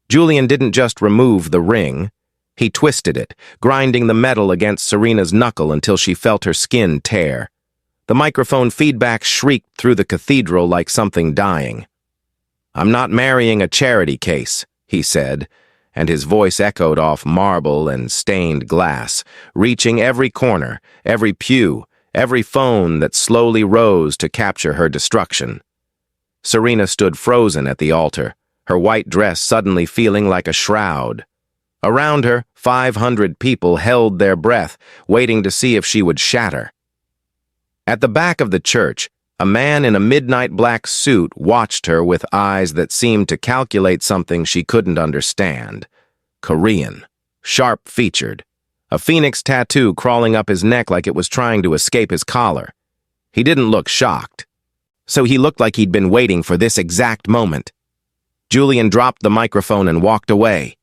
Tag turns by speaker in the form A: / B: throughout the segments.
A: Julian didn't just remove the ring. He twisted it, grinding the metal against Serena's knuckle until she felt her skin tear. The microphone feedback shrieked through the cathedral like something dying. "I'm not marrying a charity case," he said, and his voice echoed off marble and stained glass, reaching every corner, every pew, every phone that slowly rose to capture her destruction. Serena stood frozen at the altar, her white dress suddenly feeling like a shroud. Around her, 500 people held their breath, waiting to see if she would shatter. At the back of the church, a man in a midnight black suit watched her with eyes that seemed to calculate something she couldn't understand. Korean, sharp-featured, a phoenix tattoo crawling up his neck like it was trying to escape his collar. He didn't look shocked. So he looked like he'd been waiting for this exact moment. Julian dropped the microphone and walked away.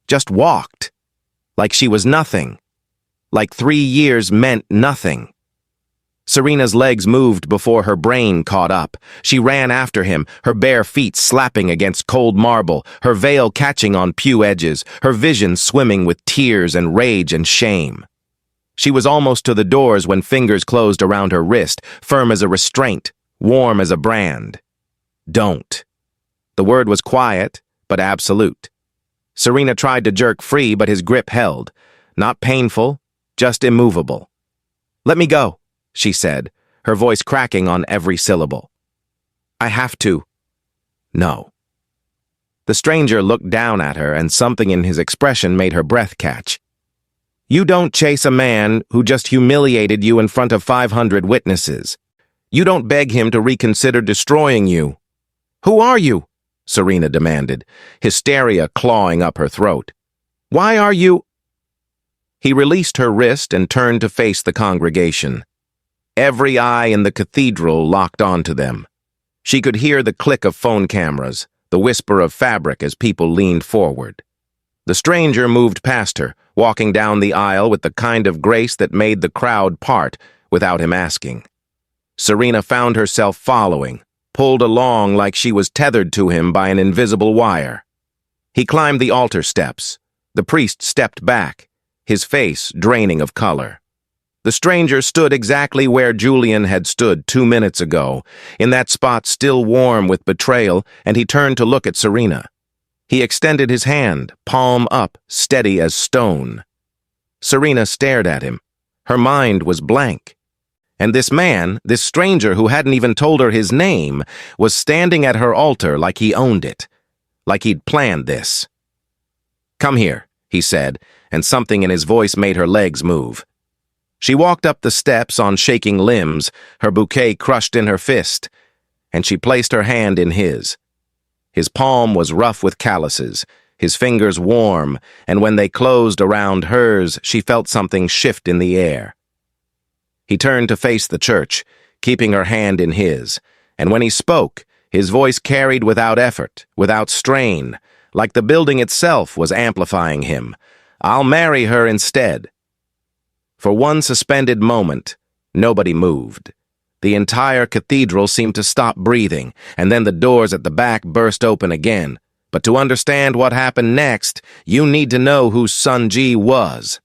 A: Just walked. Like she was nothing. Like 3 years meant nothing. Serena's legs moved before her brain caught up. She ran after him, her bare feet slapping against cold marble, her veil catching on pew edges, her vision swimming with tears and rage and shame. She was almost to the doors when fingers closed around her wrist, firm as a restraint, warm as a brand. Don't. The word was quiet, but absolute. Serena tried to jerk free, but his grip held. Not painful, just immovable. "Let me go," she said, her voice cracking on every syllable. "I have to." "No." The stranger looked down at her, and something in his expression made her breath catch. "You don't chase a man who just humiliated you in front of 500 witnesses. You don't beg him to reconsider destroying you." "Who are you?" Serena demanded, hysteria clawing up her throat. "Why are you—" He released her wrist and turned to face the congregation. Every eye in the cathedral locked onto them. She could hear the click of phone cameras, the whisper of fabric as people leaned forward. The stranger moved past her, walking down the aisle with the kind of grace that made the crowd part without him asking. Serena found herself following, pulled along like she was tethered to him by an invisible wire. He climbed the altar steps. The priest stepped back, his face draining of color. The stranger stood exactly where Julian had stood 2 minutes ago, in that spot still warm with betrayal, and he turned to look at Serena. He extended his hand, palm up, steady as stone. Serena stared at him. Her mind was blank. And this man, this stranger who hadn't even told her his name, was standing at her altar like he owned it, like he'd planned this. "Come here," he said, and something in his voice made her legs move. She walked up the steps on shaking limbs, her bouquet crushed in her fist, and she placed her hand in his. His palm was rough with calluses, his fingers warm, and when they closed around hers, she felt something shift in the air. He turned to face the church, keeping her hand in his, and when he spoke, his voice carried without effort, without strain, like the building itself was amplifying him. "I'll marry her instead." For one suspended moment, nobody moved. The entire cathedral seemed to stop breathing, and then the doors at the back burst open again. But to understand what happened next, you need to know who Sun Ji was.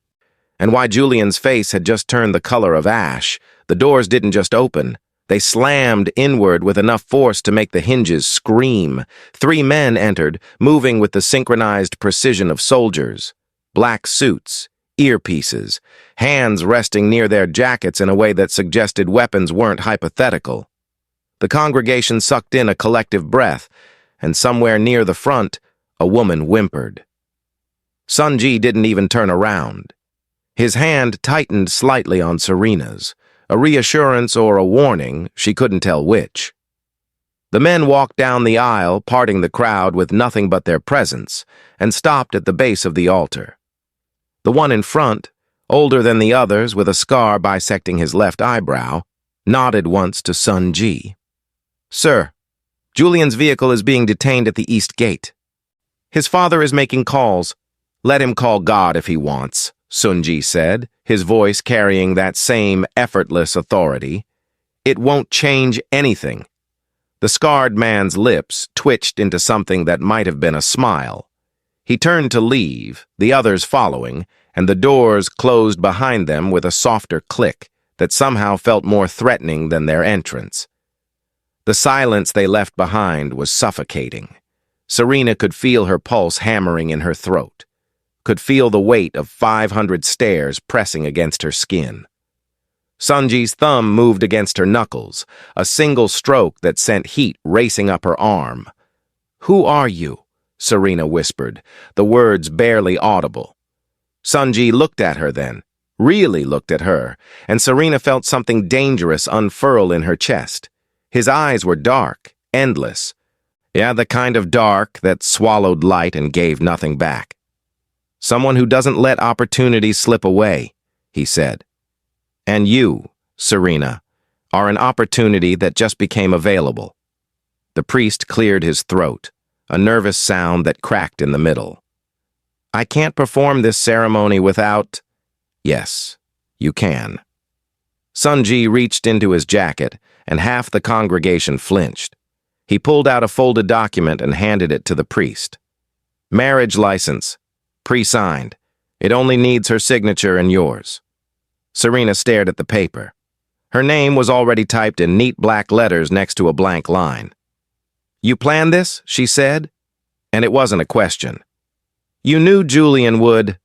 A: And why Julian's face had just turned the color of ash. The doors didn't just open. They slammed inward with enough force to make the hinges scream. 3 men entered, moving with the synchronized precision of soldiers. Black suits, earpieces, hands resting near their jackets in a way that suggested weapons weren't hypothetical. The congregation sucked in a collective breath, and somewhere near the front, a woman whimpered. Sun Ji didn't even turn around. His hand tightened slightly on Serena's, a reassurance or a warning, she couldn't tell which. The men walked down the aisle, parting the crowd with nothing but their presence, and stopped at the base of the altar. The one in front, older than the others with a scar bisecting his left eyebrow, nodded once to Sun Ji. "Sir, Julian's vehicle is being detained at the east gate. His father is making calls. Let him call God if he wants," Sun Ji said, his voice carrying that same effortless authority. "It won't change anything." The scarred man's lips twitched into something that might have been a smile. He turned to leave, the others following, and the doors closed behind them with a softer click that somehow felt more threatening than their entrance. The silence they left behind was suffocating. Serena could feel her pulse hammering in her throat, could feel the weight of 500 stares pressing against her skin. Sanji's thumb moved against her knuckles, a single stroke that sent heat racing up her arm. "Who are you?" Serena whispered, the words barely audible. Sanji looked at her then, really looked at her, and Serena felt something dangerous unfurl in her chest. His eyes were dark, endless. Yeah, the kind of dark that swallowed light and gave nothing back. "Someone who doesn't let opportunities slip away," he said. "And you, Serena, are an opportunity that just became available." The priest cleared his throat, a nervous sound that cracked in the middle. "I can't perform this ceremony without—" "Yes, you can." Sanji reached into his jacket, and half the congregation flinched. He pulled out a folded document and handed it to the priest. "Marriage license, pre-signed. It only needs her signature and yours." Serena stared at the paper. Her name was already typed in neat black letters next to a blank line. "You planned this?" she said. And it wasn't a question. "You knew Julian would—"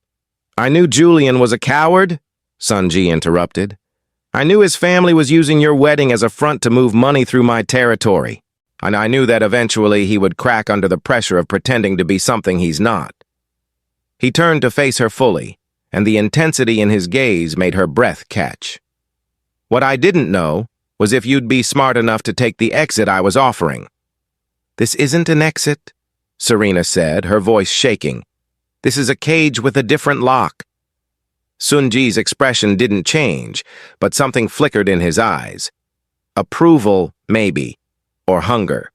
A: "I knew Julian was a coward," Sanji interrupted. "I knew his family was using your wedding as a front to move money through my territory. And I knew that eventually he would crack under the pressure of pretending to be something he's not." He turned to face her fully, and the intensity in his gaze made her breath catch. "What I didn't know was if you'd be smart enough to take the exit I was offering." "This isn't an exit," Serena said, her voice shaking. "This is a cage with a different lock." Sunji's expression didn't change, but something flickered in his eyes. Approval, maybe, or hunger.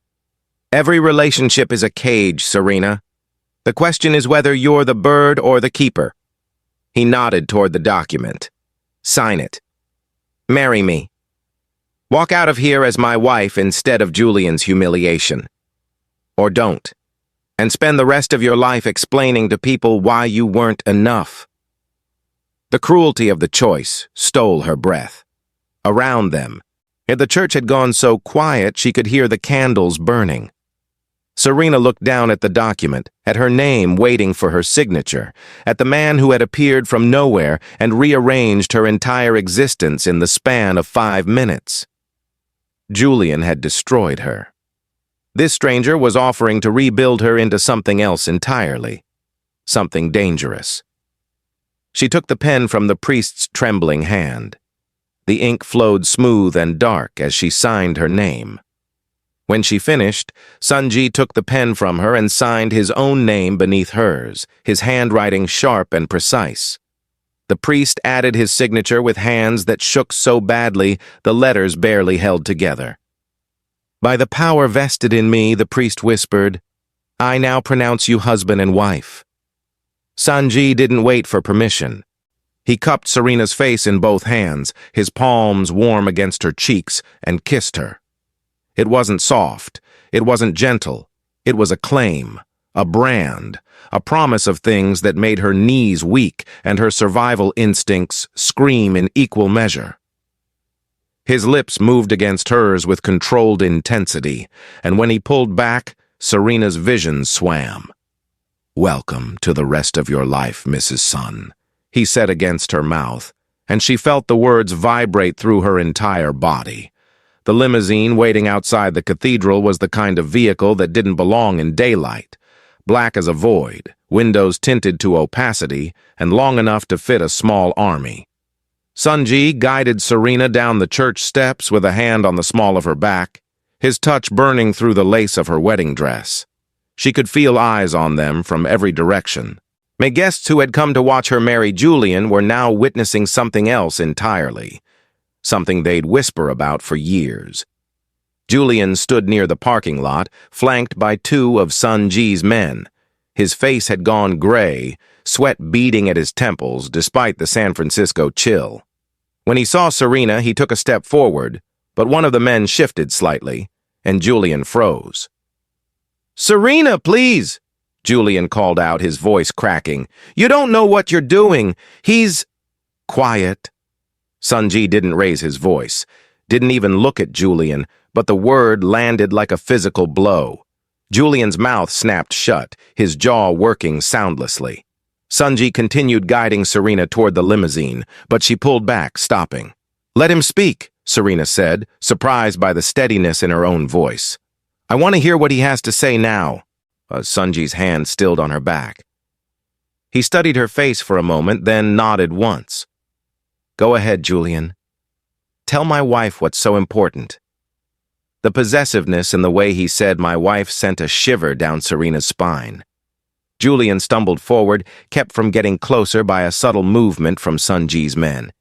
A: "Every relationship is a cage, Serena. The question is whether you're the bird or the keeper." He nodded toward the document. "Sign it. Marry me. Walk out of here as my wife instead of Julian's humiliation. Or don't, and spend the rest of your life explaining to people why you weren't enough." The cruelty of the choice stole her breath. Around them, the church had gone so quiet she could hear the candles burning. Serena looked down at the document, at her name waiting for her signature, at the man who had appeared from nowhere and rearranged her entire existence in the span of 5 minutes. Julian had destroyed her. This stranger was offering to rebuild her into something else entirely, something dangerous. She took the pen from the priest's trembling hand. The ink flowed smooth and dark as she signed her name. When she finished, Sanji took the pen from her and signed his own name beneath hers, his handwriting sharp and precise. The priest added his signature with hands that shook so badly the letters barely held together. "By the power vested in me," the priest whispered, "I now pronounce you husband and wife." Sanji didn't wait for permission. He cupped Serena's face in both hands, his palms warm against her cheeks, and kissed her. It wasn't soft, it wasn't gentle, it was a claim, a brand, a promise of things that made her knees weak and her survival instincts scream in equal measure. His lips moved against hers with controlled intensity, and when he pulled back, Serena's vision swam. "Welcome to the rest of your life, Mrs. Sun," he said against her mouth, and she felt the words vibrate through her entire body. The limousine waiting outside the cathedral was the kind of vehicle that didn't belong in daylight. Black as a void, windows tinted to opacity, and long enough to fit a small army. Sanji guided Serena down the church steps with a hand on the small of her back, his touch burning through the lace of her wedding dress. She could feel eyes on them from every direction. May guests who had come to watch her marry Julian were now witnessing something else entirely. Something they'd whisper about for years. Julian stood near the parking lot, flanked by 2 of Sanji's men. His face had gone gray, sweat beading at his temples despite the San Francisco chill. When he saw Serena, he took a step forward, but one of the men shifted slightly, and Julian froze. "Serena, please!" Julian called out, his voice cracking. "You don't know what you're doing. He's—" "Quiet." Sunji didn't raise his voice, didn't even look at Julian, but the word landed like a physical blow. Julian's mouth snapped shut, his jaw working soundlessly. Sunji continued guiding Serena toward the limousine, but she pulled back, stopping. "Let him speak," Serena said, surprised by the steadiness in her own voice. "I want to hear what he has to say now." Sunji's hand stilled on her back. He studied her face for a moment, then nodded once. "Go ahead, Julian. Tell my wife what's so important." The possessiveness in the way he said "my wife" sent a shiver down Serena's spine. Julian stumbled forward, kept from getting closer by a subtle movement from Sunji's men.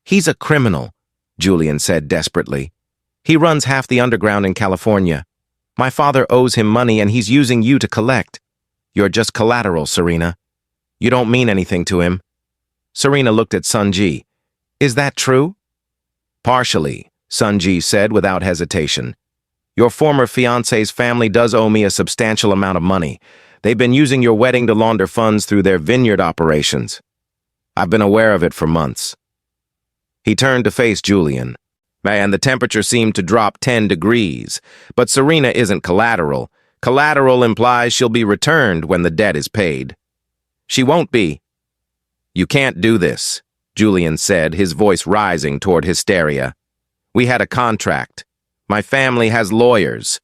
A: "He's a criminal," Julian said desperately. "He runs half the underground in California. My father owes him money and he's using you to collect. You're just collateral, Serena. You don't mean anything to him." Serena looked at Sunji. "Is that true?" "Partially," Sunji said without hesitation. "Your former fiancé's family does owe me a substantial amount of money. They've been using your wedding to launder funds through their vineyard operations. I've been aware of it for months." He turned to face Julian, and the temperature seemed to drop 10 degrees. But Serena isn't collateral. Collateral implies she'll be returned when the debt is paid. She won't be. "You can't do this," Julian said, his voice rising toward hysteria. "We had a contract. My family has lawyers."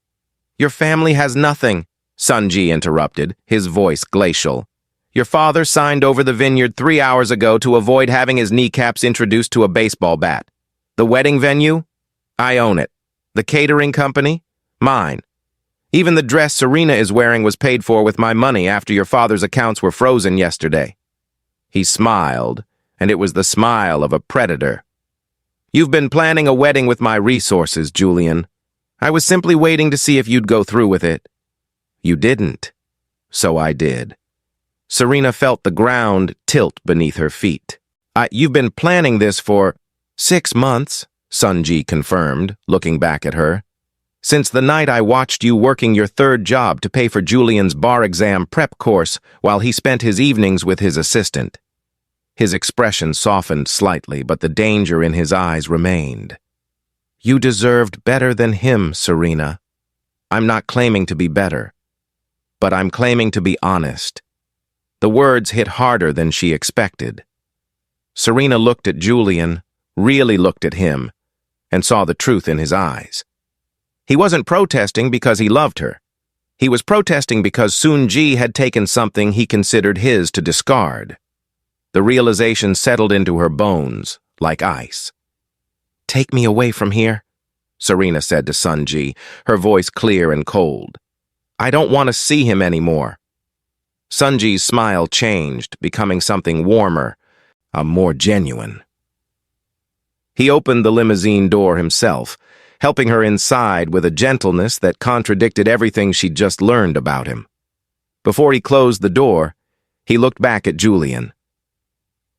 A: "Your family has nothing," Sunji interrupted, his voice glacial. "Your father signed over the vineyard 3 hours ago to avoid having his kneecaps introduced to a baseball bat. The wedding venue? I own it. The catering company? Mine. Even the dress Serena is wearing was paid for with my money after your father's accounts were frozen yesterday." He smiled, and it was the smile of a predator. "You've been planning a wedding with my resources, Julian. I was simply waiting to see if you'd go through with it. You didn't. So I did." Serena felt the ground tilt beneath her feet. "You've been planning this for 6 months, Sunji confirmed, looking back at her. "Since the night I watched you working your 3rd job to pay for Julian's bar exam prep course while he spent his evenings with his assistant." His expression softened slightly, but the danger in his eyes remained. "You deserved better than him, Serena. I'm not claiming to be better, but I'm claiming to be honest." The words hit harder than she expected. Serena looked at Julian, really looked at him, and saw the truth in his eyes. He wasn't protesting because he loved her. He was protesting because Sunji had taken something he considered his to discard. The realization settled into her bones like ice. "Take me away from here," Serena said to Sunji, her voice clear and cold. "I don't want to see him anymore." Sunji's smile changed, becoming something warmer, more genuine. He opened the limousine door himself, helping her inside with a gentleness that contradicted everything she'd just learned about him. Before he closed the door, he looked back at Julian.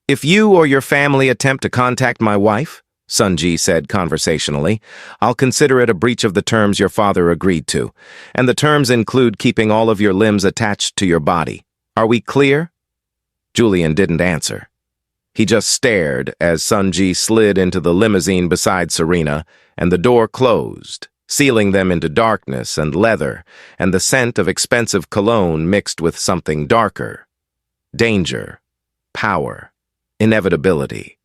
A: "If you or your family attempt to contact my wife," Sunji said conversationally, "I'll consider it a breach of the terms your father agreed to, and the terms include keeping all of your limbs attached to your body. Are we clear?" Julian didn't answer. He just stared as Sunji slid into the limousine beside Serena, and the door closed, sealing them into darkness and leather, and the scent of expensive cologne mixed with something darker. Danger, power, inevitability.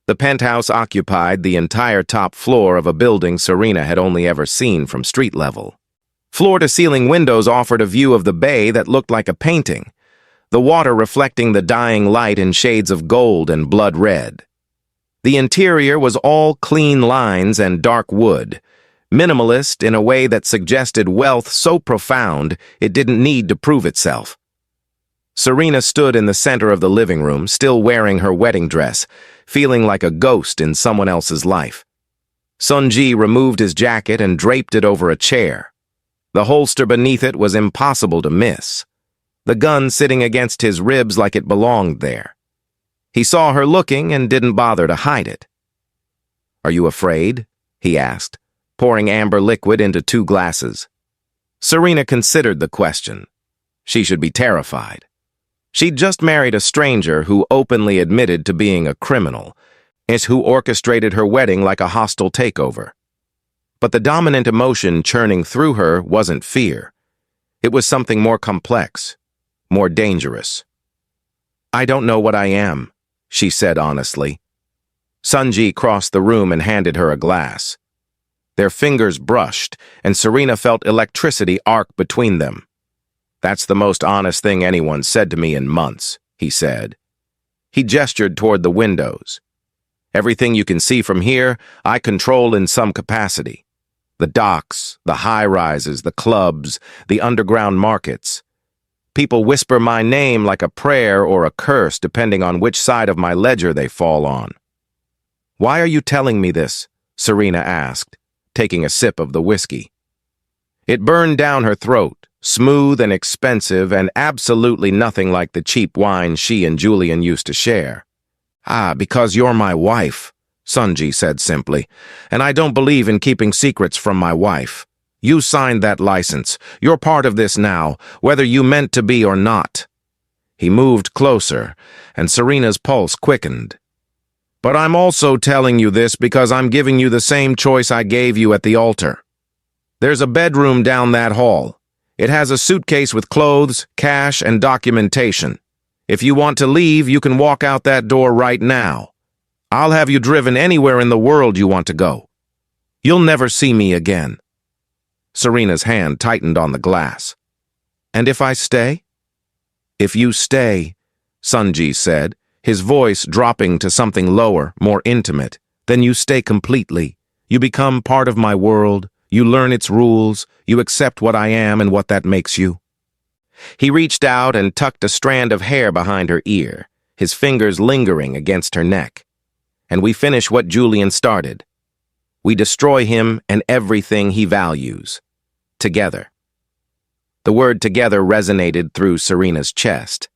A: The penthouse occupied the entire top floor of a building Serena had only ever seen from street level. Floor-to-ceiling windows offered a view of the bay that looked like a painting, the water reflecting the dying light in shades of gold and blood red. The interior was all clean lines and dark wood, minimalist in a way that suggested wealth so profound it didn't need to prove itself. Serena stood in the center of the living room, still wearing her wedding dress, feeling like a ghost in someone else's life. Sunji removed his jacket and draped it over a chair. The holster beneath it was impossible to miss, the gun sitting against his ribs like it belonged there. He saw her looking and didn't bother to hide it. "Are you afraid?" he asked, pouring amber liquid into 2 glasses. Serena considered the question. She should be terrified. She'd just married a stranger who openly admitted to being a criminal, and who orchestrated her wedding like a hostile takeover. But the dominant emotion churning through her wasn't fear. It was something more complex, more dangerous. "I don't know what I am," she said honestly. Sunji crossed the room and handed her a glass. Their fingers brushed, and Serena felt electricity arc between them. "That's the most honest thing anyone said to me in months," he said. He gestured toward the windows. "Everything you can see from here, I control in some capacity. The docks, the high-rises, the clubs, the underground markets. People whisper my name like a prayer or a curse depending on which side of my ledger they fall on." "Why are you telling me this?" Serena asked, taking a sip of the whiskey. It burned down her throat, smooth and expensive and absolutely nothing like the cheap wine she and Julian used to share. Because you're my wife," Sunji said simply, "and I don't believe in keeping secrets from my wife. You signed that license. You're part of this now, whether you meant to be or not." He moved closer, and Serena's pulse quickened. "But I'm also telling you this because I'm giving you the same choice I gave you at the altar. There's a bedroom down that hall. It has a suitcase with clothes, cash, and documentation. If you want to leave, you can walk out that door right now. I'll have you driven anywhere in the world you want to go. You'll never see me again." Serena's hand tightened on the glass. "And if I stay?" "If you stay," Sunji said, his voice dropping to something lower, more intimate, "then you stay completely. You become part of my world. You learn its rules. You accept what I am and what that makes you." He reached out and tucked a strand of hair behind her ear, his fingers lingering against her neck. "And we finish what Julian started. We destroy him and everything he values. Together." The word "together" resonated through Serena's chest.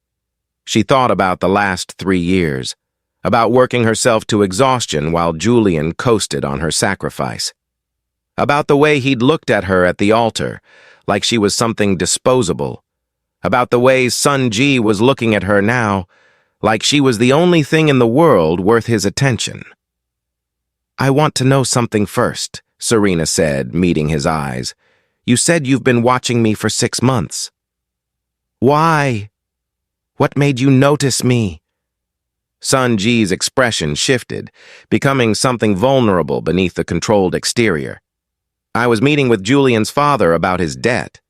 A: She thought about the last 3 years, about working herself to exhaustion while Julian coasted on her sacrifice, about the way he'd looked at her at the altar, like she was something disposable, about the way Sunji was looking at her now, like she was the only thing in the world worth his attention. "I want to know something first," Serena said, meeting his eyes. "You said you've been watching me for 6 months. Why? What made you notice me?" Sunji's expression shifted, becoming something vulnerable beneath the controlled exterior. "I was meeting with Julian's father about his debt."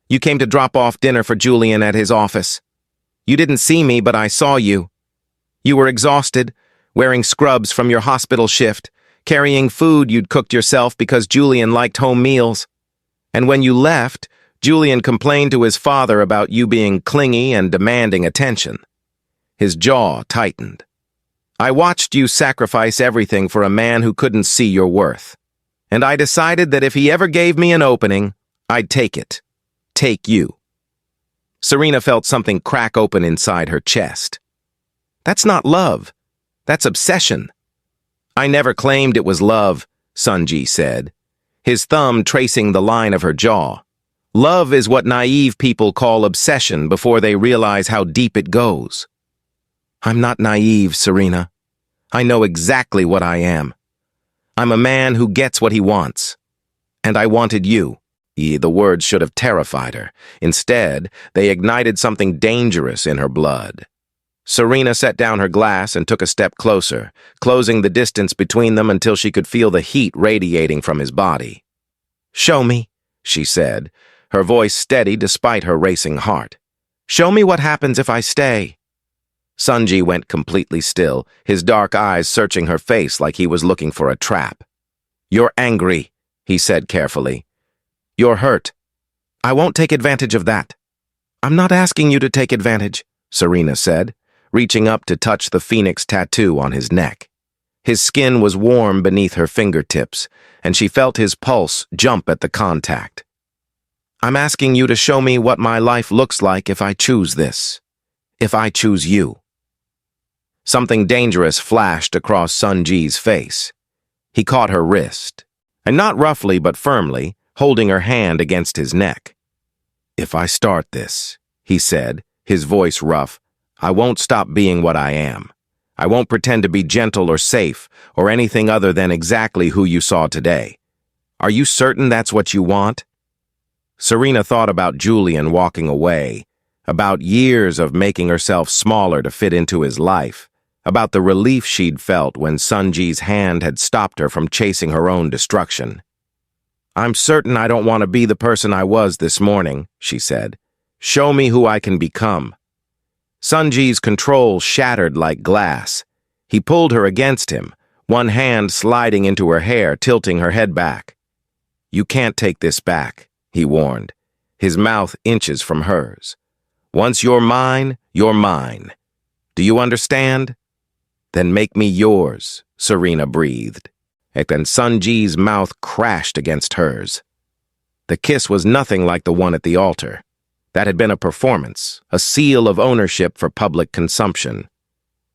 A: "You came to drop off dinner for Julian at his office. You didn't see me, but I saw you. You were exhausted, wearing scrubs from your hospital shift, carrying food you'd cooked yourself because Julian liked home meals. And when you left, Julian complained to his father about you being clingy and demanding attention." His jaw tightened. "I watched you sacrifice everything for a man who couldn't see your worth. And I decided that if he ever gave me an opening, I'd take it. Take you." Serena felt something crack open inside her chest. "That's not love. That's obsession." "I never claimed it was love," Sunji said, his thumb tracing the line of her jaw. "Love is what naive people call obsession before they realize how deep it goes." "I'm not naive, Serena. I know exactly what I am. I'm a man who gets what he wants. And I wanted you." The words should have terrified her. Instead, they ignited something dangerous in her blood. Serena set down her glass and took a step closer, closing the distance between them until she could feel the heat radiating from his body. "Show me," she said, her voice steady despite her racing heart. "Show me what happens if I stay." Sunji went completely still, his dark eyes searching her face like he was looking for a trap. "You're angry," he said carefully. "You're hurt. I won't take advantage of that." "I'm not asking you to take advantage," Serena said, reaching up to touch the phoenix tattoo on his neck. His skin was warm beneath her fingertips, and she felt his pulse jump at the contact. "I'm asking you to show me what my life looks like if I choose this. If I choose you." Something dangerous flashed across Sunji's face. He caught her wrist, and not roughly but firmly, holding her hand against his neck. "If I start this," he said, his voice rough, "I won't stop being what I am. I won't pretend to be gentle or safe or anything other than exactly who you saw today. Are you certain that's what you want?" Serena thought about Julian walking away, about years of making herself smaller to fit into his life, about the relief she'd felt when Sunji's hand had stopped her from chasing her own destruction. "I'm certain I don't want to be the person I was this morning," she said. "Show me who I can become." Sunji's control shattered like glass. He pulled her against him, one hand sliding into her hair, tilting her head back. "You can't take this back," he warned, his mouth inches from hers. "Once you're mine, you're mine. Do you understand?" "Then make me yours," Serena breathed, and Sunji's mouth crashed against hers. The kiss was nothing like the one at the altar. That had been a performance, a seal of ownership for public consumption.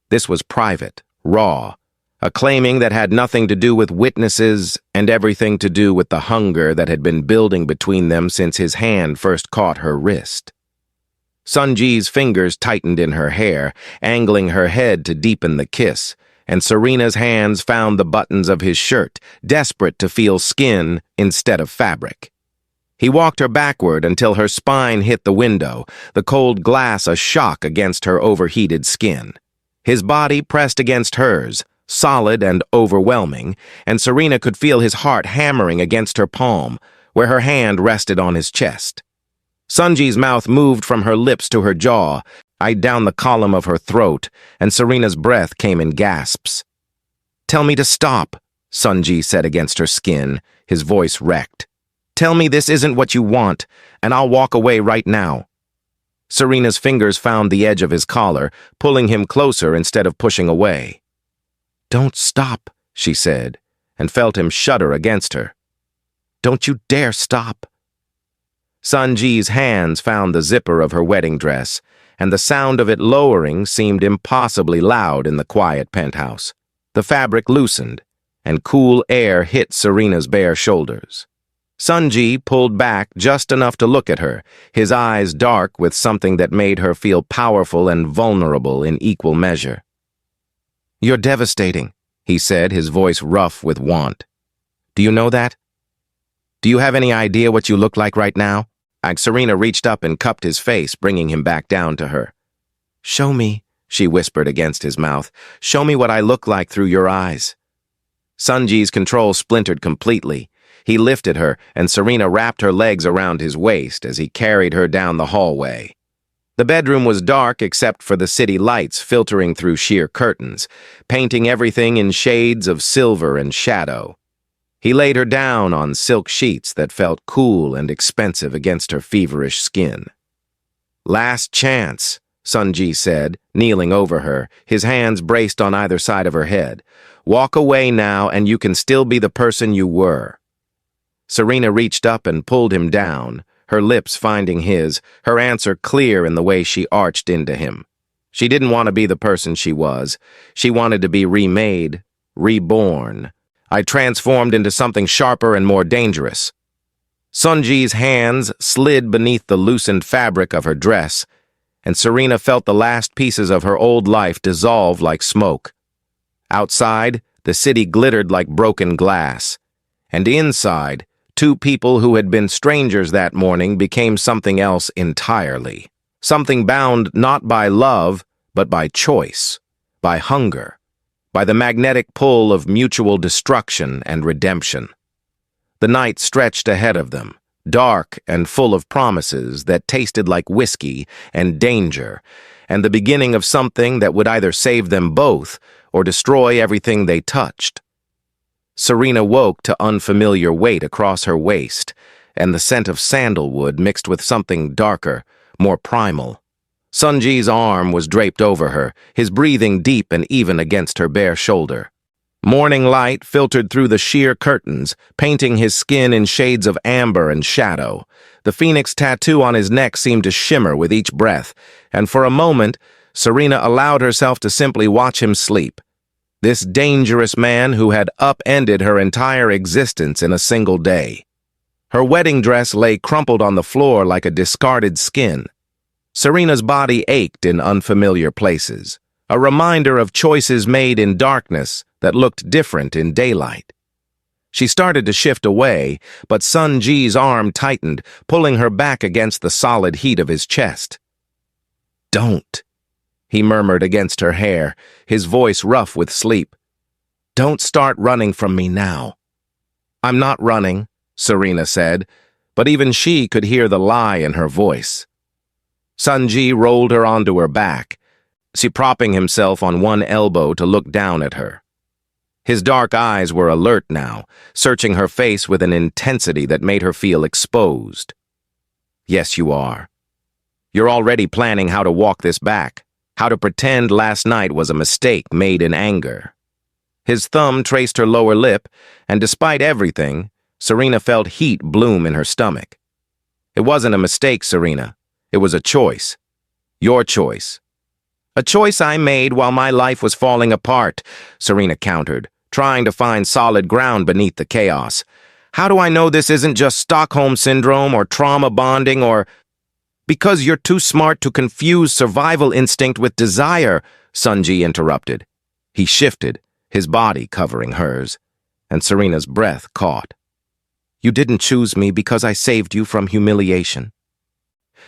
A: This was private, raw, a claiming that had nothing to do with witnesses and everything to do with the hunger that had been building between them since his hand first caught her wrist. Sunji's fingers tightened in her hair, angling her head to deepen the kiss, and Serena's hands found the buttons of his shirt, desperate to feel skin instead of fabric. He walked her backward until her spine hit the window, the cold glass a shock against her overheated skin. His body pressed against hers, solid and overwhelming, and Serena could feel his heart hammering against her palm, where her hand rested on his chest. Sunji's mouth moved from her lips to her jaw, eyed down the column of her throat, and Serena's breath came in gasps. "Tell me to stop," Sunji said against her skin, his voice wrecked. "Tell me this isn't what you want, and I'll walk away right now." Serena's fingers found the edge of his collar, pulling him closer instead of pushing away. "Don't stop," she said, and felt him shudder against her. "Don't you dare stop." Sunji's hands found the zipper of her wedding dress, and the sound of it lowering seemed impossibly loud in the quiet penthouse. The fabric loosened, and cool air hit Serena's bare shoulders. Sunji pulled back just enough to look at her, his eyes dark with something that made her feel powerful and vulnerable in equal measure. "You're devastating," he said, his voice rough with want. "Do you know that? Do you have any idea what you look like right now?" Serena reached up and cupped his face, bringing him back down to her. "Show me," she whispered against his mouth. "Show me what I look like through your eyes." Sunji's control splintered completely. He lifted her, and Serena wrapped her legs around his waist as he carried her down the hallway. The bedroom was dark except for the city lights filtering through sheer curtains, painting everything in shades of silver and shadow. He laid her down on silk sheets that felt cool and expensive against her feverish skin. "Last chance," Sunji said, kneeling over her, his hands braced on either side of her head. "Walk away now, and you can still be the person you were." Serena reached up and pulled him down, her lips finding his, her answer clear in the way she arched into him. She didn't want to be the person she was. She wanted to be remade, reborn. I transformed into something sharper and more dangerous. Sunji's hands slid beneath the loosened fabric of her dress, and Serena felt the last pieces of her old life dissolve like smoke. Outside, the city glittered like broken glass, and inside, two people who had been strangers that morning became something else entirely. Something bound not by love, but by choice, by hunger, by the magnetic pull of mutual destruction and redemption. The night stretched ahead of them, dark and full of promises that tasted like whiskey and danger, and the beginning of something that would either save them both or destroy everything they touched. Serena woke to unfamiliar weight across her waist, and the scent of sandalwood mixed with something darker, more primal. Sunji's arm was draped over her, his breathing deep and even against her bare shoulder. Morning light filtered through the sheer curtains, painting his skin in shades of amber and shadow. The phoenix tattoo on his neck seemed to shimmer with each breath, and for a moment, Serena allowed herself to simply watch him sleep. This dangerous man who had upended her entire existence in a single day. Her wedding dress lay crumpled on the floor like a discarded skin. Serena's body ached in unfamiliar places, a reminder of choices made in darkness that looked different in daylight. She started to shift away, but Sun Ji's arm tightened, pulling her back against the solid heat of his chest. "Don't," he murmured against her hair, his voice rough with sleep. "Don't start running from me now." "I'm not running," Serena said, but even she could hear the lie in her voice. Sun Ji rolled her onto her back, propping himself on one elbow to look down at her. His dark eyes were alert now, searching her face with an intensity that made her feel exposed. "Yes, you are. You're already planning how to walk this back, how to pretend last night was a mistake made in anger." His thumb traced her lower lip, and despite everything, Serena felt heat bloom in her stomach. "It wasn't a mistake, Serena. It was a choice. Your choice." "A choice I made while my life was falling apart," Serena countered, trying to find solid ground beneath the chaos. "How do I know this isn't just Stockholm Syndrome or trauma bonding or—" "Because you're too smart to confuse survival instinct with desire," Sun Ji interrupted. He shifted, his body covering hers, and Serena's breath caught. "You didn't choose me because I saved you from humiliation.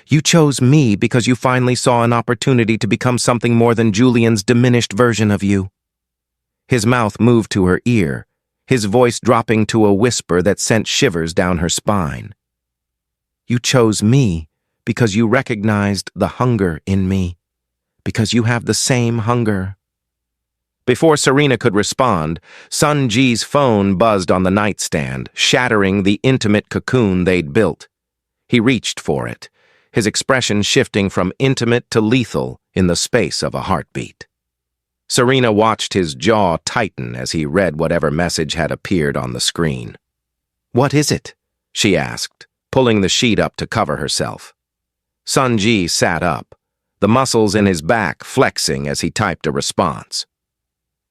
A: You chose me because you finally saw an opportunity to become something more than Julian's diminished version of you." His mouth moved to her ear, his voice dropping to a whisper that sent shivers down her spine. "You chose me because you recognized the hunger in me, because you have the same hunger." Before Serena could respond, Sun Ji's phone buzzed on the nightstand, shattering the intimate cocoon they'd built. He reached for it, his expression shifting from intimate to lethal in the space of a heartbeat. Serena watched his jaw tighten as he read whatever message had appeared on the screen. "What is it?" she asked, pulling the sheet up to cover herself. Sun Ji sat up, the muscles in his back flexing as he typed a response.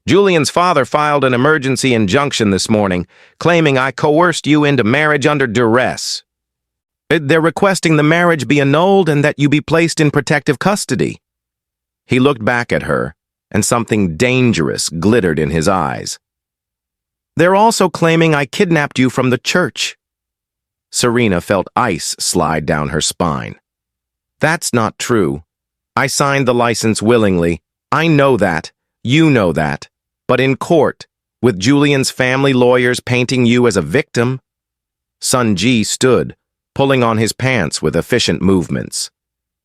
A: "Julian's father filed an emergency injunction this morning, claiming I coerced you into marriage under duress. They're requesting the marriage be annulled and that you be placed in protective custody." He looked back at her, and something dangerous glittered in his eyes. "They're also claiming I kidnapped you from the church." Serena felt ice slide down her spine. "That's not true. I signed the license willingly. I know that. You know that. But in court, with Julian's family lawyers painting you as a victim." Sun Ji stood, pulling on his pants with efficient movements.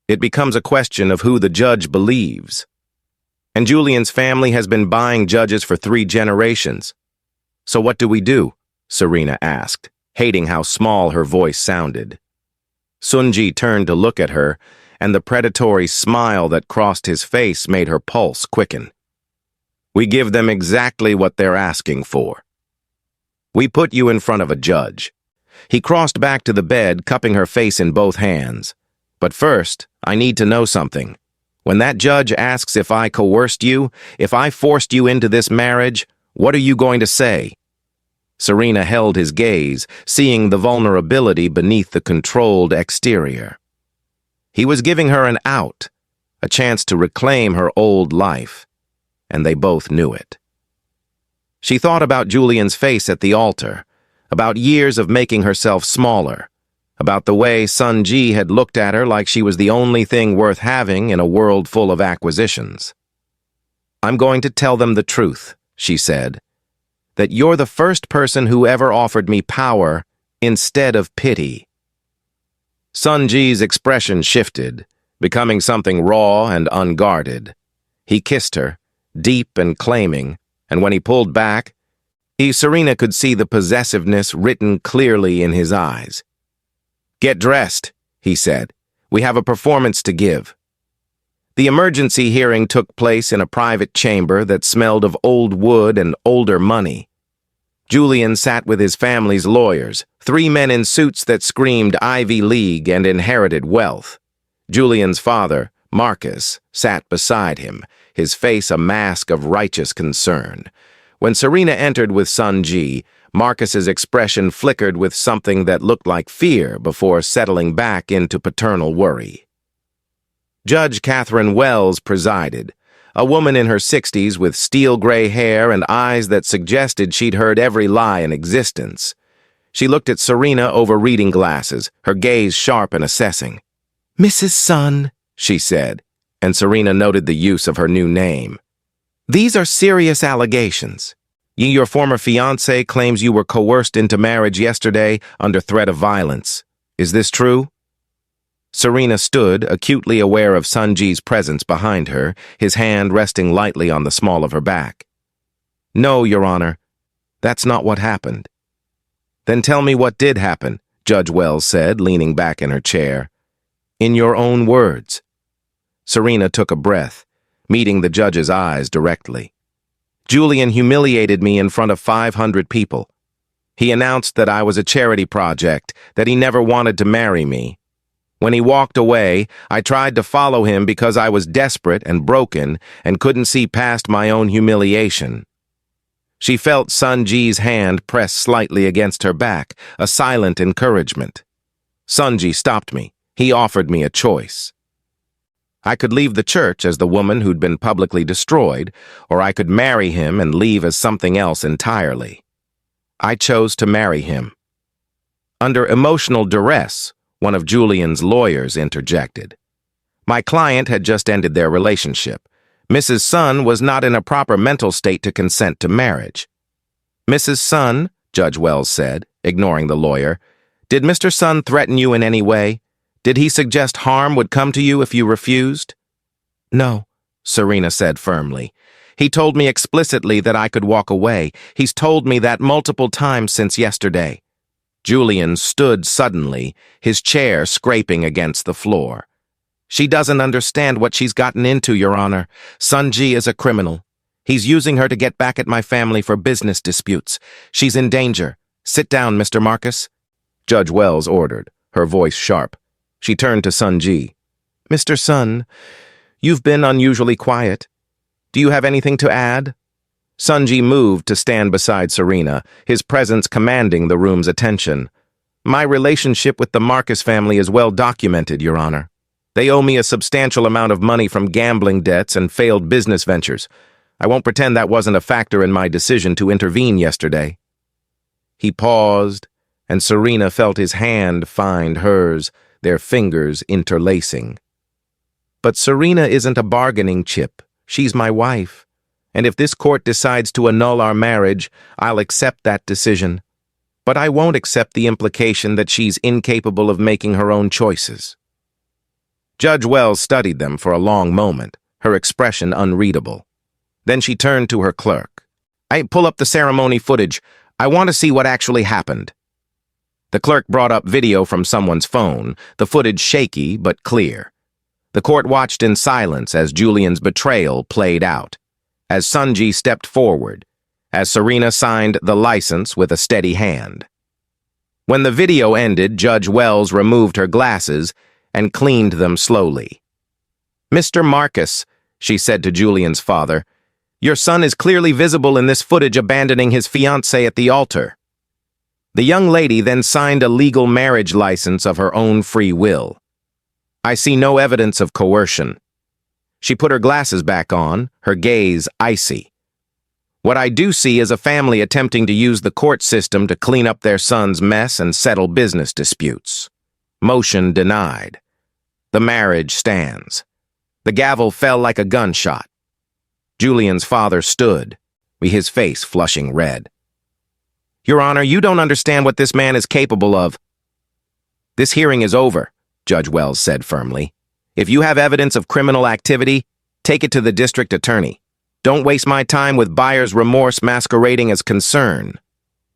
A: "It becomes a question of who the judge believes. And Julian's family has been buying judges for 3 generations. So what do we do?" Serena asked, hating how small her voice sounded. Sun Ji turned to look at her, and the predatory smile that crossed his face made her pulse quicken. "We give them exactly what they're asking for. We put you in front of a judge." He crossed back to the bed, cupping her face in both hands. "But first, I need to know something. When that judge asks if I coerced you, if I forced you into this marriage, what are you going to say?" Serena held his gaze, seeing the vulnerability beneath the controlled exterior. He was giving her an out, a chance to reclaim her old life, and they both knew it. She thought about Julian's face at the altar, about years of making herself smaller, about the way Sun Ji had looked at her like she was the only thing worth having in a world full of acquisitions. "I'm going to tell them the truth," she said, "that you're the first person who ever offered me power instead of pity." Sun Ji's expression shifted, becoming something raw and unguarded. He kissed her, deep and claiming, and when he pulled back, Serena could see the possessiveness written clearly in his eyes. "Get dressed," he said. "We have a performance to give." The emergency hearing took place in a private chamber that smelled of old wood and older money. Julian sat with his family's lawyers, 3 men in suits that screamed Ivy League and inherited wealth. Julian's father, Marcus, sat beside him, his face a mask of righteous concern. When Serena entered with Sun Ji, Marcus's expression flickered with something that looked like fear before settling back into paternal worry. Judge Catherine Wells presided, a woman in her 60s with steel-gray hair and eyes that suggested she'd heard every lie in existence. She looked at Serena over reading glasses, her gaze sharp and assessing. "Mrs. Sun," she said, and Serena noted the use of her new name. "These are serious allegations. Your former fiancé claims you were coerced into marriage yesterday under threat of violence. Is this true?" Serena stood, acutely aware of Sunji's presence behind her, his hand resting lightly on the small of her back. "No, Your Honor. That's not what happened." "Then tell me what did happen," Judge Wells said, leaning back in her chair. "In your own words." Serena took a breath, meeting the judge's eyes directly. "Julian humiliated me in front of 500 people. He announced that I was a charity project, that he never wanted to marry me. When he walked away, I tried to follow him because I was desperate and broken and couldn't see past my own humiliation." She felt Sunji's hand press slightly against her back, a silent encouragement. Sunji stopped me. He offered me a choice. I could leave the church as the woman who'd been publicly destroyed, or I could marry him and leave as something else entirely. I chose to marry him. Under emotional duress, one of Julian's lawyers interjected. My client had just ended their relationship. Mrs. Sun was not in a proper mental state to consent to marriage. "Mrs. Sun," Judge Wells said, ignoring the lawyer, "did Mr. Sun threaten you in any way? Did he suggest harm would come to you if you refused?" "No," Serena said firmly. "He told me explicitly that I could walk away. He's told me that multiple times since yesterday." Julian stood suddenly, his chair scraping against the floor. "She doesn't understand what she's gotten into, Your Honor. Sunji is a criminal. He's using her to get back at my family for business disputes. She's in danger. Sit down, Mr. Marcus," Judge Wells ordered, her voice sharp. She turned to Sunji. "Mr. Sun, you've been unusually quiet. Do you have anything to add?" Sunji moved to stand beside Serena, his presence commanding the room's attention. "My relationship with the Marcus family is well documented, Your Honor. They owe me a substantial amount of money from gambling debts and failed business ventures. I won't pretend that wasn't a factor in my decision to intervene yesterday." He paused, and Serena felt his hand find hers, their fingers interlacing. "But Serena isn't a bargaining chip. She's my wife. And if this court decides to annul our marriage, I'll accept that decision. But I won't accept the implication that she's incapable of making her own choices." Judge Wells studied them for a long moment, her expression unreadable. Then she turned to her clerk. "Pull up the ceremony footage. I want to see what actually happened." The clerk brought up video from someone's phone, the footage shaky but clear. The court watched in silence as Julian's betrayal played out, as Sunji stepped forward, as Serena signed the license with a steady hand. When the video ended, Judge Wells removed her glasses and cleaned them slowly. "Mr. Marcus," she said to Julian's father, "your son is clearly visible in this footage abandoning his fiancée at the altar." The young lady then signed a legal marriage license of her own free will. "I see no evidence of coercion." She put her glasses back on, her gaze icy. "What I do see is a family attempting to use the court system to clean up their son's mess and settle business disputes. Motion denied. The marriage stands." The gavel fell like a gunshot. Julian's father stood, with his face flushing red. "Your Honor, you don't understand what this man is capable of." "This hearing is over," Judge Wells said firmly. "If you have evidence of criminal activity, take it to the district attorney. Don't waste my time with buyer's remorse masquerading as concern."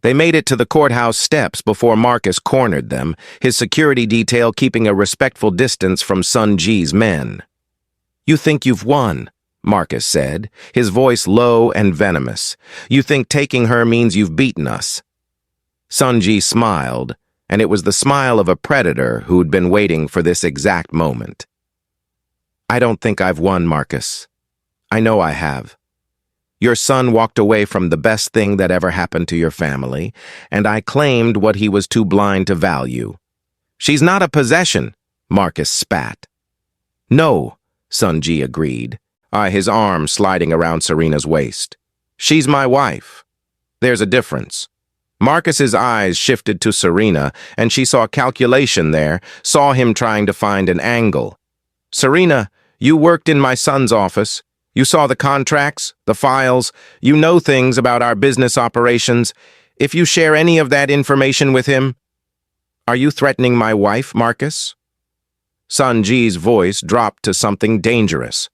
A: They made it to the courthouse steps before Marcus cornered them, his security detail keeping a respectful distance from Sunji's men. "You think you've won," Marcus said, his voice low and venomous. "You think taking her means you've beaten us." Sunji smiled, and it was the smile of a predator who'd been waiting for this exact moment. "I don't think I've won, Marcus. I know I have. Your son walked away from the best thing that ever happened to your family, and I claimed what he was too blind to value. She's not a possession, Marcus spat. No, Sunji agreed, his arm sliding around Serena's waist. She's my wife. There's a difference. Marcus's eyes shifted to Serena, and she saw calculation there, saw him trying to find an angle. Serena, you worked in my son's office. You saw the contracts, the files. You know things about our business operations. If you share any of that information with him... Are you threatening my wife, Marcus? Sunji's voice dropped to something dangerous.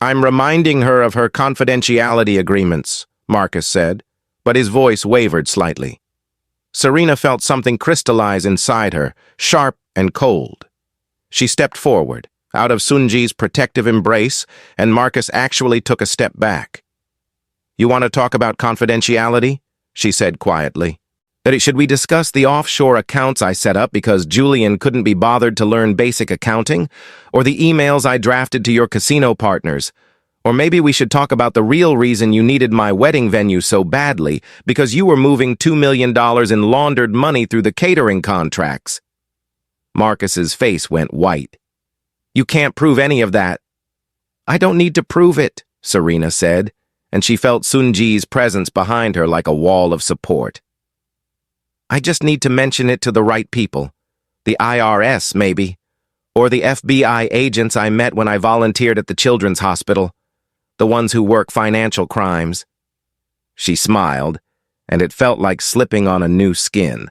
A: I'm reminding her of her confidentiality agreements, Marcus said, but his voice wavered slightly. Serena felt something crystallize inside her, sharp and cold. She stepped forward, out of Sunji's protective embrace, and Marcus actually took a step back. You want to talk about confidentiality? She said quietly. Should we discuss the offshore accounts I set up because Julian couldn't be bothered to learn basic accounting? Or the emails I drafted to your casino partners? Or maybe we should talk about the real reason you needed my wedding venue so badly, because you were moving $2 million in laundered money through the catering contracts. Marcus's face went white. You can't prove any of that. I don't need to prove it, Serena said, and she felt Sunji's presence behind her like a wall of support. I just need to mention it to the right people. The IRS, maybe. Or the FBI agents I met when I volunteered at the children's hospital. The ones who work financial crimes. She smiled, and it felt like slipping on a new skin.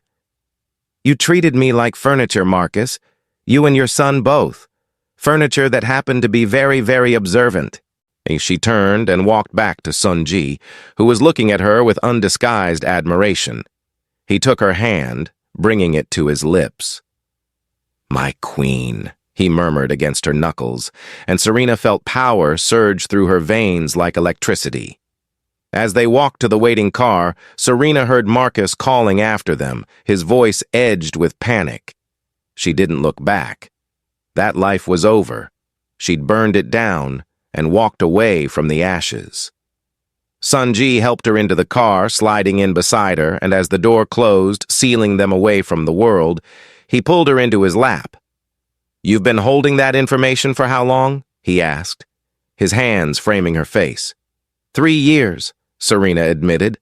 A: You treated me like furniture, Marcus. You and your son both. Furniture that happened to be very, very observant. She turned and walked back to Sunji, who was looking at her with undisguised admiration. He took her hand, bringing it to his lips. My queen, he murmured against her knuckles, and Serena felt power surge through her veins like electricity. As they walked to the waiting car, Serena heard Marcus calling after them, his voice edged with panic. She didn't look back. That life was over. She'd burned it down and walked away from the ashes. Sunji helped her into the car, sliding in beside her, and as the door closed, sealing them away from the world, he pulled her into his lap. You've been holding that information for how long? He asked, his hands framing her face. 3 years, Serena admitted.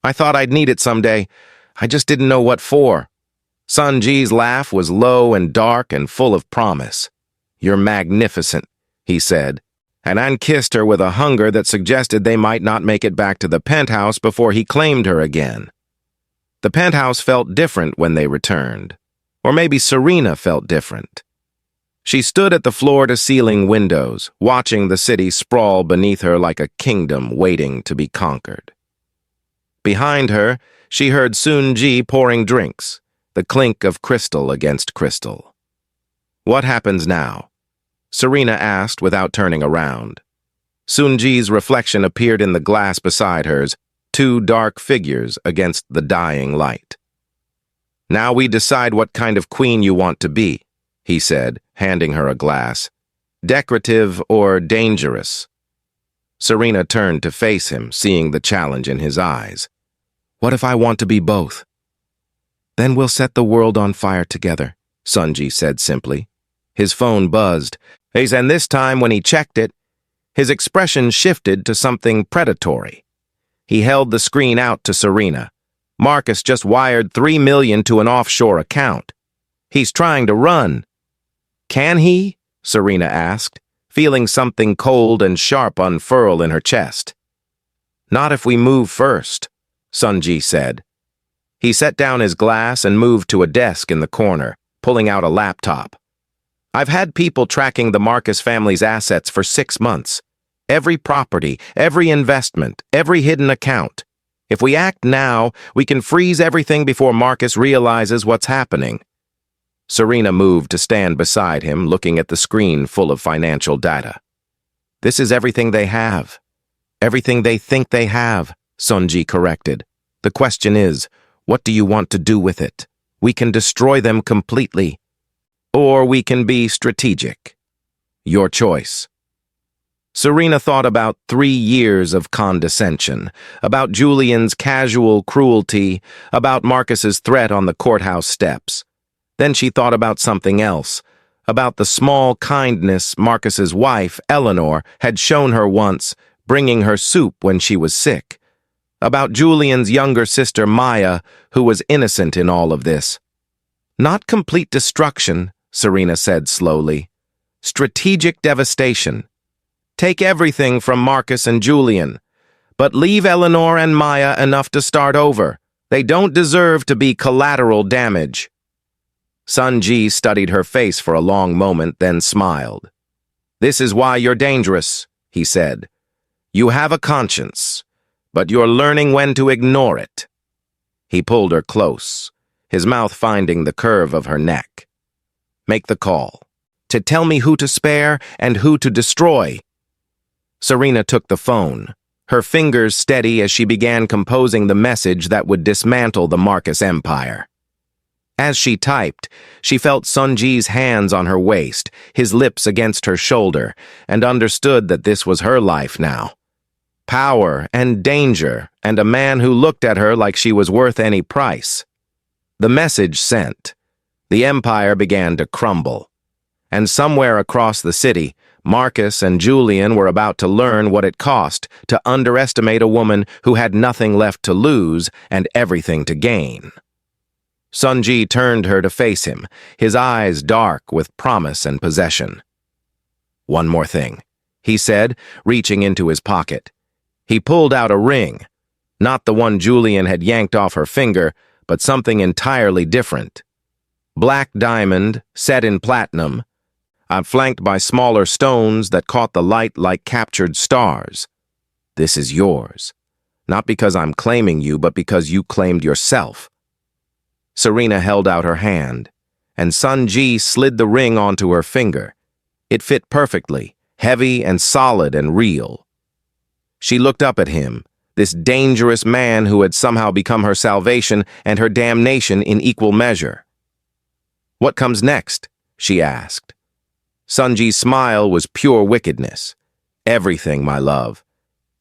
A: I thought I'd need it someday. I just didn't know what for. Sunji's laugh was low and dark and full of promise. You're magnificent, he said, and Anne kissed her with a hunger that suggested they might not make it back to the penthouse before he claimed her again. The penthouse felt different when they returned. Or maybe Serena felt different. She stood at the floor-to-ceiling windows, watching the city sprawl beneath her like a kingdom waiting to be conquered. Behind her, she heard Sunji pouring drinks, the clink of crystal against crystal. What happens now? Serena asked without turning around. Sunji's reflection appeared in the glass beside hers, 2 dark figures against the dying light. Now we decide what kind of queen you want to be, he said, handing her a glass. Decorative or dangerous? Serena turned to face him, seeing the challenge in his eyes. What if I want to be both? Then we'll set the world on fire together, Sunji said simply. His phone buzzed, and this time when he checked it, his expression shifted to something predatory. He held the screen out to Serena. Marcus just wired $3 million to an offshore account. He's trying to run. Can he? Serena asked, feeling something cold and sharp unfurl in her chest. Not if we move first, Sunji said. He set down his glass and moved to a desk in the corner, pulling out a laptop. I've had people tracking the Marcus family's assets for 6 months. Every property, every investment, every hidden account. If we act now, we can freeze everything before Marcus realizes what's happening. Serena moved to stand beside him, looking at the screen full of financial data. This is everything they have. Everything they think they have, Sunji corrected. The question is, what do you want to do with it? We can destroy them completely. Or we can be strategic. Your choice. Serena thought about 3 years of condescension, about Julian's casual cruelty, about Marcus's threat on the courthouse steps. Then she thought about something else, about the small kindness Marcus's wife, Eleanor, had shown her once, bringing her soup when she was sick. About Julian's younger sister, Maya, who was innocent in all of this. Not complete destruction, Serena said slowly. Strategic devastation. Take everything from Marcus and Julian, but leave Eleanor and Maya enough to start over. They don't deserve to be collateral damage. Sun-Ji studied her face for a long moment, then smiled. This is why you're dangerous, he said. You have a conscience, but you're learning when to ignore it. He pulled her close, his mouth finding the curve of her neck. Make the call. To tell me who to spare and who to destroy. Serena took the phone, her fingers steady as she began composing the message that would dismantle the Marcus empire. As she typed, she felt Sun-Ji's hands on her waist, his lips against her shoulder, and understood that this was her life now. Power and danger, and a man who looked at her like she was worth any price. The message sent. The empire began to crumble. And somewhere across the city, Marcus and Julian were about to learn what it cost to underestimate a woman who had nothing left to lose and everything to gain. Sun-Ji turned her to face him, his eyes dark with promise and possession. One more thing, he said, reaching into his pocket. He pulled out a ring, not the one Julian had yanked off her finger, but something entirely different. Black diamond, set in platinum, flanked by smaller stones that caught the light like captured stars. This is yours, not because I'm claiming you, but because you claimed yourself. Serena held out her hand, and Sun-Ji slid the ring onto her finger. It fit perfectly, heavy and solid and real. She looked up at him, this dangerous man who had somehow become her salvation and her damnation in equal measure. What comes next? She asked. Sun-Ji's smile was pure wickedness. Everything, my love.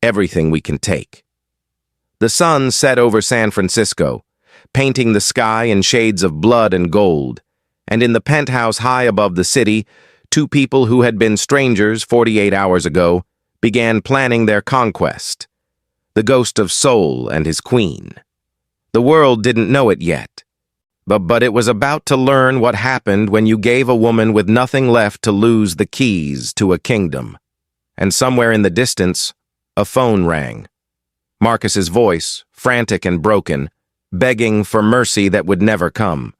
A: Everything we can take. The sun set over San Francisco, painting the sky in shades of blood and gold, and in the penthouse high above the city, two people who had been strangers 48 hours ago began planning their conquest. The ghost of Seoul and his queen. The world didn't know it yet. But it was about to learn what happened when you gave a woman with nothing left to lose the keys to a kingdom. And somewhere in the distance, a phone rang. Marcus's voice, frantic and broken, begging for mercy that would never come.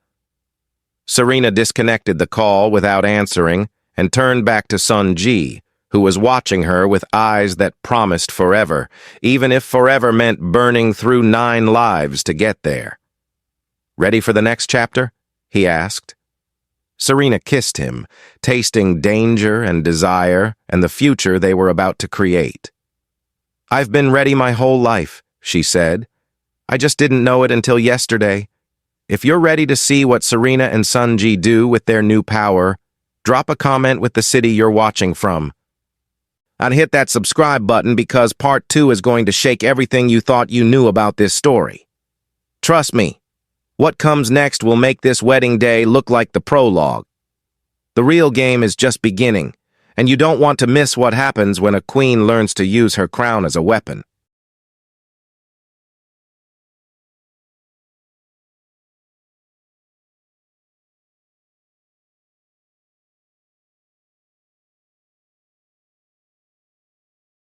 A: Serena disconnected the call without answering and turned back to Sun-Ji, who was watching her with eyes that promised forever, even if forever meant burning through 9 lives to get there. Ready for the next chapter? He asked. Serena kissed him, tasting danger and desire and the future they were about to create. I've been ready my whole life, she said. I just didn't know it until yesterday. If you're ready to see what Serena and Sun-Ji do with their new power, drop a comment with the city you're watching from. And hit that subscribe button because part 2 is going to shake everything you thought you knew about this story. Trust me. What comes next will make this wedding day look like the prologue. The real game is just beginning, and you don't want to miss what happens when a queen learns to use her crown as a weapon.